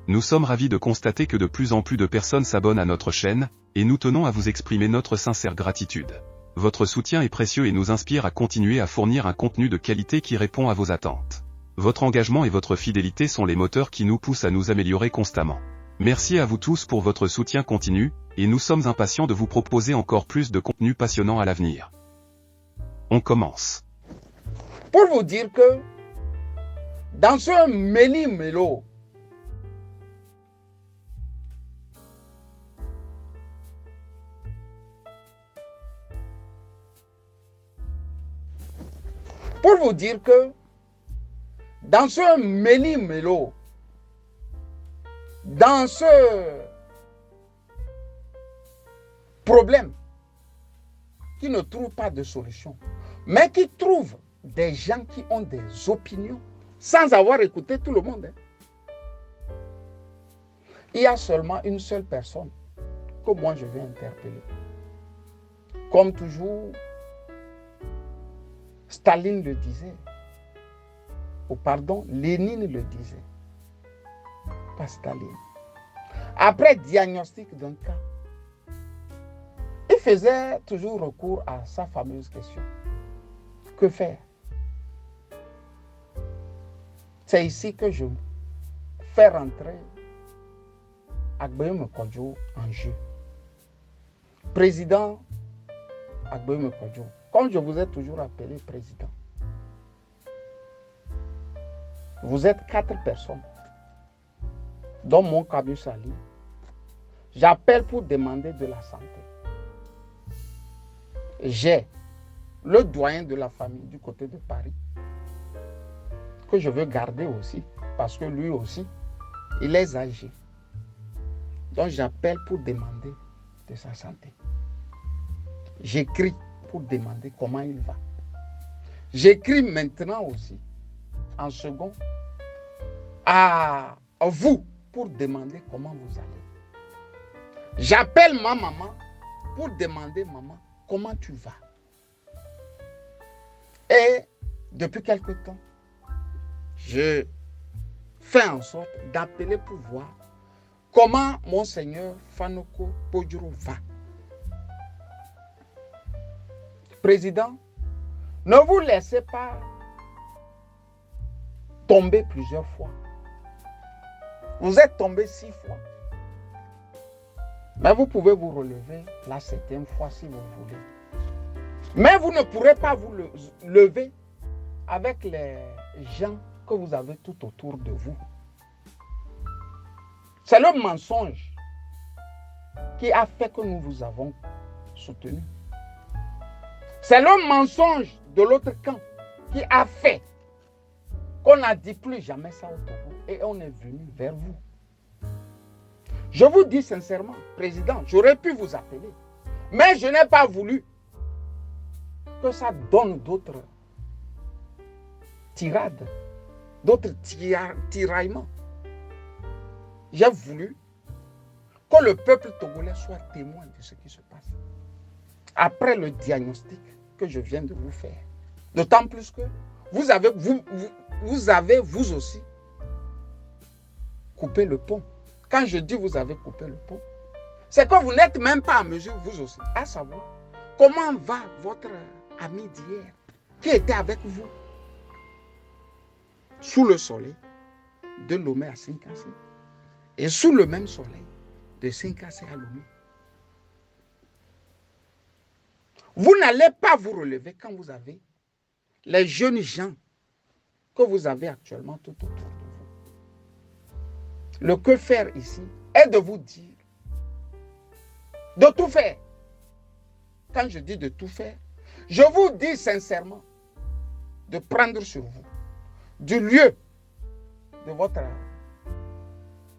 Nous sommes ravis de constater que de plus en plus de personnes s'abonnent à notre chaîne, et nous tenons à vous exprimer notre sincère gratitude. Votre soutien est précieux et nous inspire à continuer à fournir un contenu de qualité qui répond à vos attentes. Votre engagement et votre fidélité sont les moteurs qui nous poussent à nous améliorer constamment. Merci à vous tous pour votre soutien continu, et nous sommes impatients de vous proposer encore plus de contenu passionnant à l'avenir. On commence. Pour vous dire que dans ce méli-mélo, pour vous dire que dans ce méli-mélo, dans ce problème qui ne trouve pas de solution, mais qui trouve des gens qui ont des opinions sans avoir écouté tout le monde. Il y a seulement une seule personne que moi je vais interpeller. Comme toujours, Staline le disait, ou pardon, Lénine le disait, pas Staline. Après diagnostic d'un cas, il faisait toujours recours à sa fameuse question. Que faire? C'est ici que je fais rentrer Agboyom Kodjo en jeu. Président Agboyom Kodjo, comme je vous ai toujours appelé président, vous êtes 4 personnes, dont mon Kabou Sali. J'appelle pour demander de la santé. J'ai le doyen de la famille du côté de Paris, que je veux garder aussi, parce que lui aussi, il est âgé. Donc j'appelle pour demander de sa santé. J'écris pour demander comment il va. J'écris maintenant aussi, en second, à vous pour demander comment vous allez. J'appelle ma maman pour demander, maman, comment tu vas? Et depuis quelque temps, je fais en sorte d'appeler pour voir comment Monseigneur Fanoko Podjoro va. Président, ne vous laissez pas tomber plusieurs fois. Vous êtes tombé 6 fois. Mais vous pouvez vous relever la 7e fois si vous voulez. Mais vous ne pourrez pas vous lever avec les gens que vous avez tout autour de vous. C'est le mensonge qui a fait que nous vous avons soutenu. C'est le mensonge de l'autre camp qui a fait qu'on n'a dit plus jamais ça autour de vous et on est venu vers vous. Je vous dis sincèrement, président, j'aurais pu vous appeler, mais je n'ai pas voulu que ça donne d'autres tirades, d'autres tiraillements. J'ai voulu que le peuple togolais soit témoin de ce qui se passe. Après le diagnostic que je viens de vous faire. D'autant plus que vous avez vous aussi coupé le pont. Quand je dis vous avez coupé le pont, c'est que vous n'êtes même pas en mesure, vous aussi, à savoir comment va votre ami d'hier qui était avec vous sous le soleil de Lomé à Sinkassé et sous le même soleil de Sinkassé à Lomé. Vous n'allez pas vous relever quand vous avez les jeunes gens que vous avez actuellement tout autour de vous. Le que faire ici est de vous dire de tout faire. Quand je dis de tout faire, je vous dis sincèrement de prendre sur vous du lieu de votre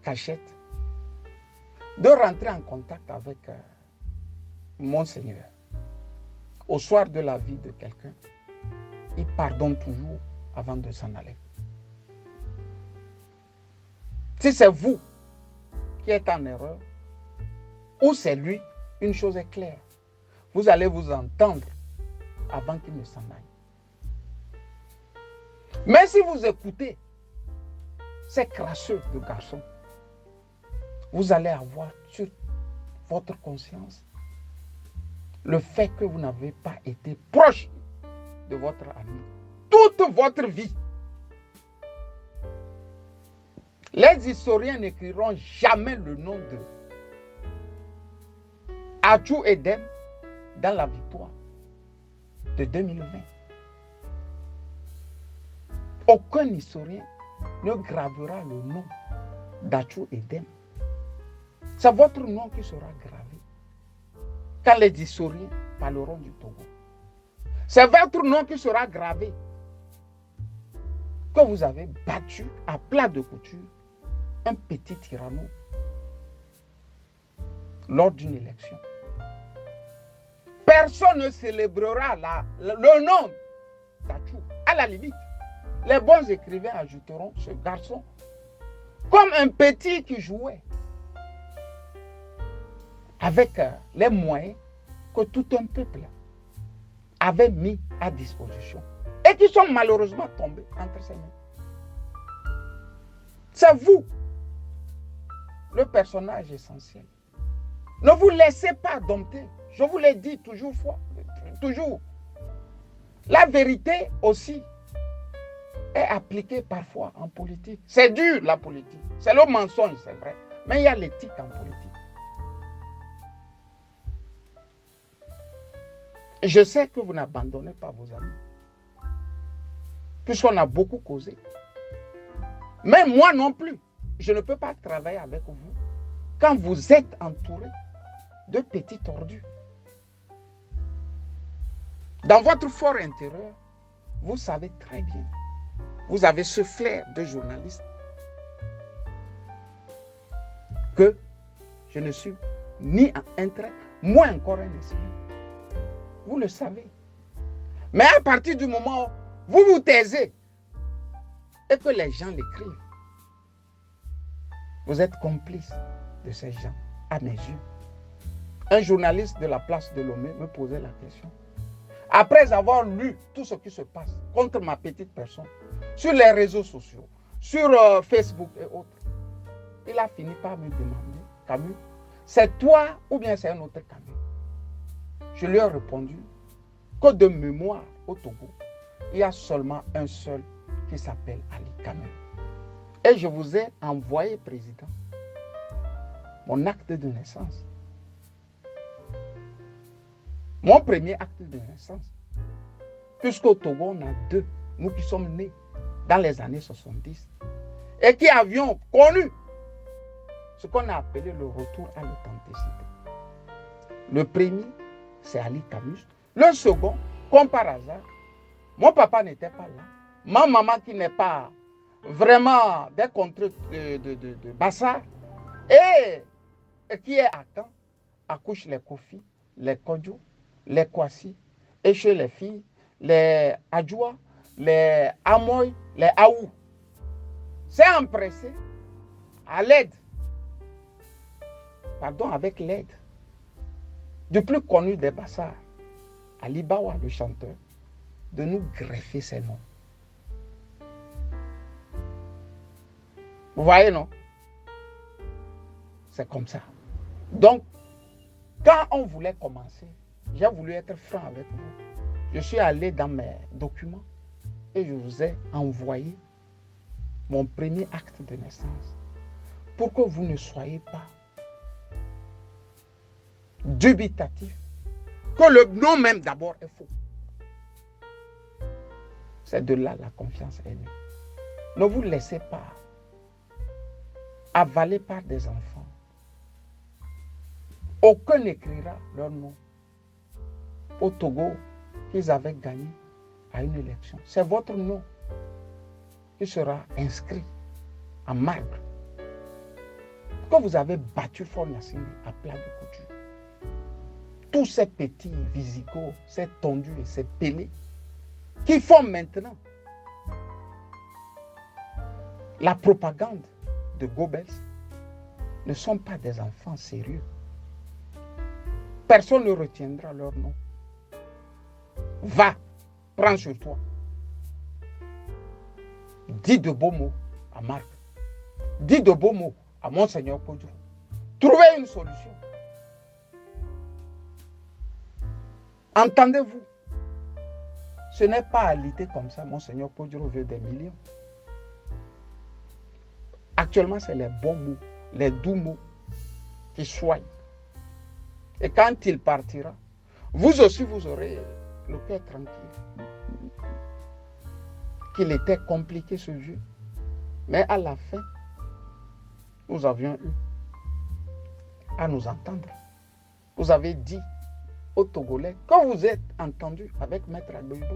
cachette, de rentrer en contact avec Monseigneur. Au soir de la vie de quelqu'un, il pardonne toujours avant de s'en aller. Si c'est vous qui êtes en erreur, ou c'est lui, une chose est claire. Vous allez vous entendre avant qu'il ne s'en aille. Mais si vous écoutez ces crasseux de garçons vous allez avoir sur votre conscience le fait que vous n'avez pas été proche de votre ami toute votre vie. Les historiens n'écriront jamais le nom de Adjou Edem dans la victoire de 2020. Aucun historien ne gravera le nom d'Adjou Edem. C'est votre nom qui sera gravé quand les historiens parleront du Togo. C'est votre nom qui sera gravé que vous avez battu à plat de couture un petit tyranno lors d'une élection. Personne ne célébrera le nom d'Adjou. À la limite, les bons écrivains ajouteront ce garçon comme un petit qui jouait avec les moyens que tout un peuple avait mis à disposition et qui sont malheureusement tombés entre ses mains. C'est vous, le personnage essentiel. Ne vous laissez pas dompter. Je vous l'ai dit toujours. La vérité aussi est appliquée parfois en politique. C'est dur la politique. C'est le mensonge, c'est vrai. Mais il y a l'éthique en politique. Je sais que vous n'abandonnez pas vos amis, puisqu'on a beaucoup causé. Mais moi non plus, je ne peux pas travailler avec vous quand vous êtes entouré de petits tordus. Dans votre fort intérieur, vous savez très bien, vous avez ce flair de journaliste, que je ne suis ni un trait, moins encore un espion. Vous le savez. Mais à partir du moment où vous vous taisez et que les gens l'écrivent, vous êtes complice de ces gens, à mes yeux. Un journaliste de la place de Lomé me posait la question. Après avoir lu tout ce qui se passe contre ma petite personne, sur les réseaux sociaux, sur Facebook et autres, il a fini par me demander, Camus, c'est toi ou bien c'est un autre Camus? Je lui ai répondu que de mémoire au Togo, il y a seulement un seul qui s'appelle Ali Camus. Et je vous ai envoyé, président, mon acte de naissance. Mon premier acte de naissance. Puisqu'au Togo, on a deux, nous qui sommes nés dans les années 70 et qui avions connu ce qu'on a appelé le retour à l'authenticité. Le premier, c'est Ali Camus. Le second, comme par hasard, mon papa n'était pas là. Ma maman qui n'est pas vraiment des contrées de Bassar et qui est à Caen, accouche les Kofi, les Kodjo, les Kwasi, et chez les filles, les Adjoua, les Amoy, les Aou. C'est empressé à l'aide, avec l'aide du plus connu des Bassars, Ali Bawa, le chanteur, de nous greffer ses noms. Vous voyez, non? C'est comme ça. Donc, quand on voulait commencer, j'ai voulu être franc avec vous. Je suis allé dans mes documents et je vous ai envoyé mon premier acte de naissance pour que vous ne soyez pas dubitatif, que le nom même d'abord est faux. C'est de là la confiance est née. Ne vous laissez pas avaler par des enfants. Aucun n'écrira leur nom au Togo qu'ils avaient gagné à une élection. C'est votre nom qui sera inscrit en marbre que vous avez battu Faure Gnassingbé à plat de couture. Tous ces petits visigoths, ces tondus et ces pélés qui font maintenant la propagande de Goebbels ne sont pas des enfants sérieux. Personne ne retiendra leur nom. Va, prends sur toi. Dis de beaux mots à Marc. Dis de beaux mots à Monseigneur Kodjo. Trouvez une solution. Entendez-vous? Ce n'est pas à lutter comme ça. Monseigneur Podjoro veut des millions. Actuellement, c'est les bons mots, les doux mots qui soignent. Et quand il partira, vous aussi, vous aurez le cœur tranquille. Qu'il était compliqué ce vieux. Mais à la fin, nous avions eu à nous entendre. Vous avez dit aux Togolais que vous êtes entendus avec Maître Agboibo.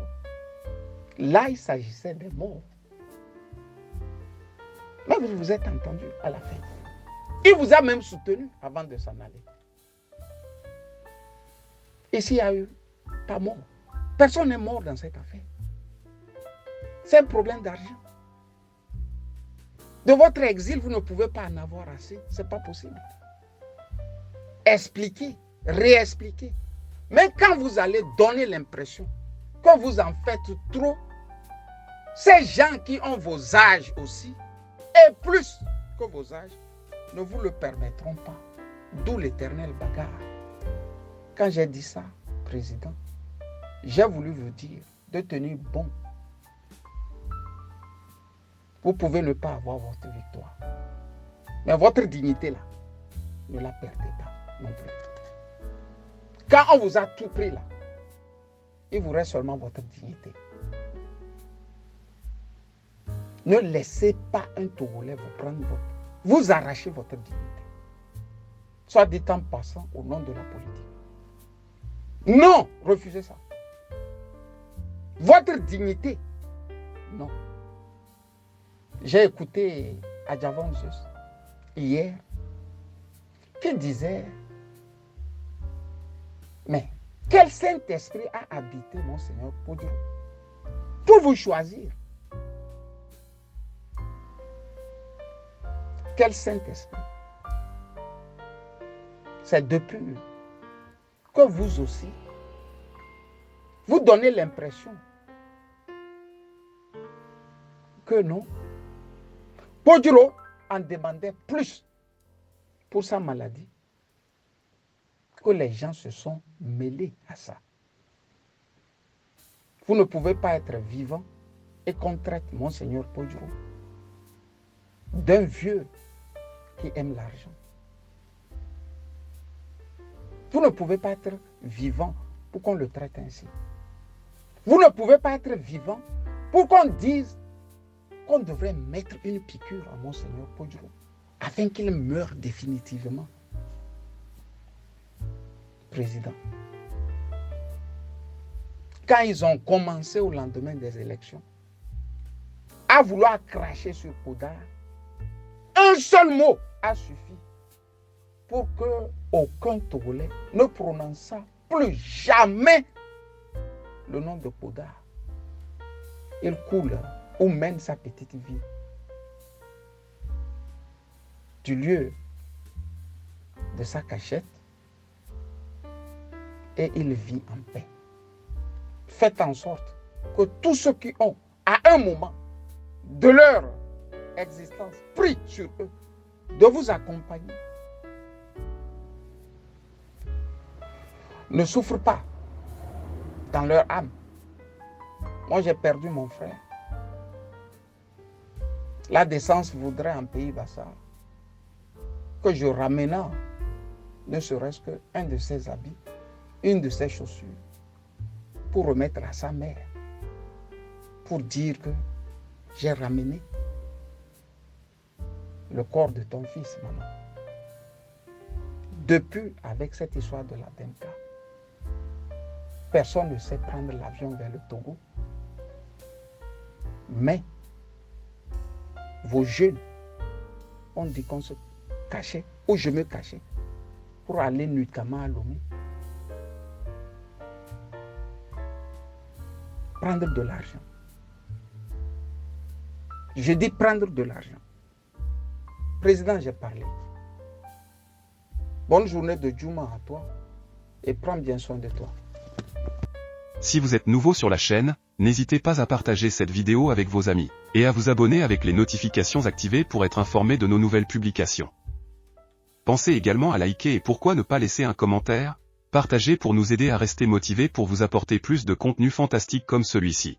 Là, il s'agissait des morts. Mais vous vous êtes entendus à la fin. Il vous a même soutenu avant de s'en aller. Ici, il y a eu pas mort. Personne n'est mort dans cette affaire. C'est un problème d'argent. De votre exil, vous ne pouvez pas en avoir assez. Ce n'est pas possible. Expliquez, réexpliquez. Mais quand vous allez donner l'impression que vous en faites trop, ces gens qui ont vos âges aussi, et plus que vos âges, ne vous le permettront pas. D'où l'éternelle bagarre. Quand j'ai dit ça, président, j'ai voulu vous dire de tenir bon. Vous pouvez ne pas avoir votre victoire. Mais votre dignité là, ne la perdez pas non plus. Quand on vous a tout pris là, il vous reste seulement votre dignité. Ne laissez pas un Togolais vous prendre vous arracher votre dignité. Soit dit en passant au nom de la politique. Non, refusez ça. Votre dignité, non. J'ai écouté Adjavon Zeus hier qui disait, mais quel Saint-Esprit a habité Monseigneur Podjoro pour vous choisir? Quel Saint-Esprit? C'est depuis que vous aussi, vous donnez l'impression que non. Podjoro en demandait plus pour sa maladie, que les gens se sont mêlés à ça. Vous ne pouvez pas être vivant et qu'on traite Monseigneur Podjoro d'un vieux qui aime l'argent. Vous ne pouvez pas être vivant pour qu'on le traite ainsi. Vous ne pouvez pas être vivant pour qu'on dise qu'on devrait mettre une piqûre à Monseigneur Podjoro afin qu'il meure définitivement. Président, quand ils ont commencé au lendemain des élections à vouloir cracher sur Podar, un seul mot a suffi pour que aucun Togolais ne prononça plus jamais le nom de Podar. Il coule ou mène sa petite vie du lieu de sa cachette et il vit en paix. Faites en sorte que tous ceux qui ont, à un moment de leur existence, pris sur eux de vous accompagner, ne souffrent pas dans leur âme. Moi, j'ai perdu mon frère. La décence voudrait en pays Bassar que je ramena ne serait-ce qu'un de ses habits, une de ses chaussures, pour remettre à sa mère, pour dire que j'ai ramené le corps de ton fils, maman. Depuis, avec cette histoire de la Demka, personne ne sait prendre l'avion vers le Togo. Mais vos jeunes ont dit qu'on se cachait, ou je me cachais, pour aller nuitamment à Lomé. Prendre de l'argent. Je dis prendre de l'argent. Président, j'ai parlé. Bonne journée de Djouma à toi et prends bien soin de toi. Si vous êtes nouveau sur la chaîne, n'hésitez pas à partager cette vidéo avec vos amis, et à vous abonner avec les notifications activées pour être informé de nos nouvelles publications. Pensez également à liker et pourquoi ne pas laisser un commentaire, partager pour nous aider à rester motivés pour vous apporter plus de contenu fantastique comme celui-ci.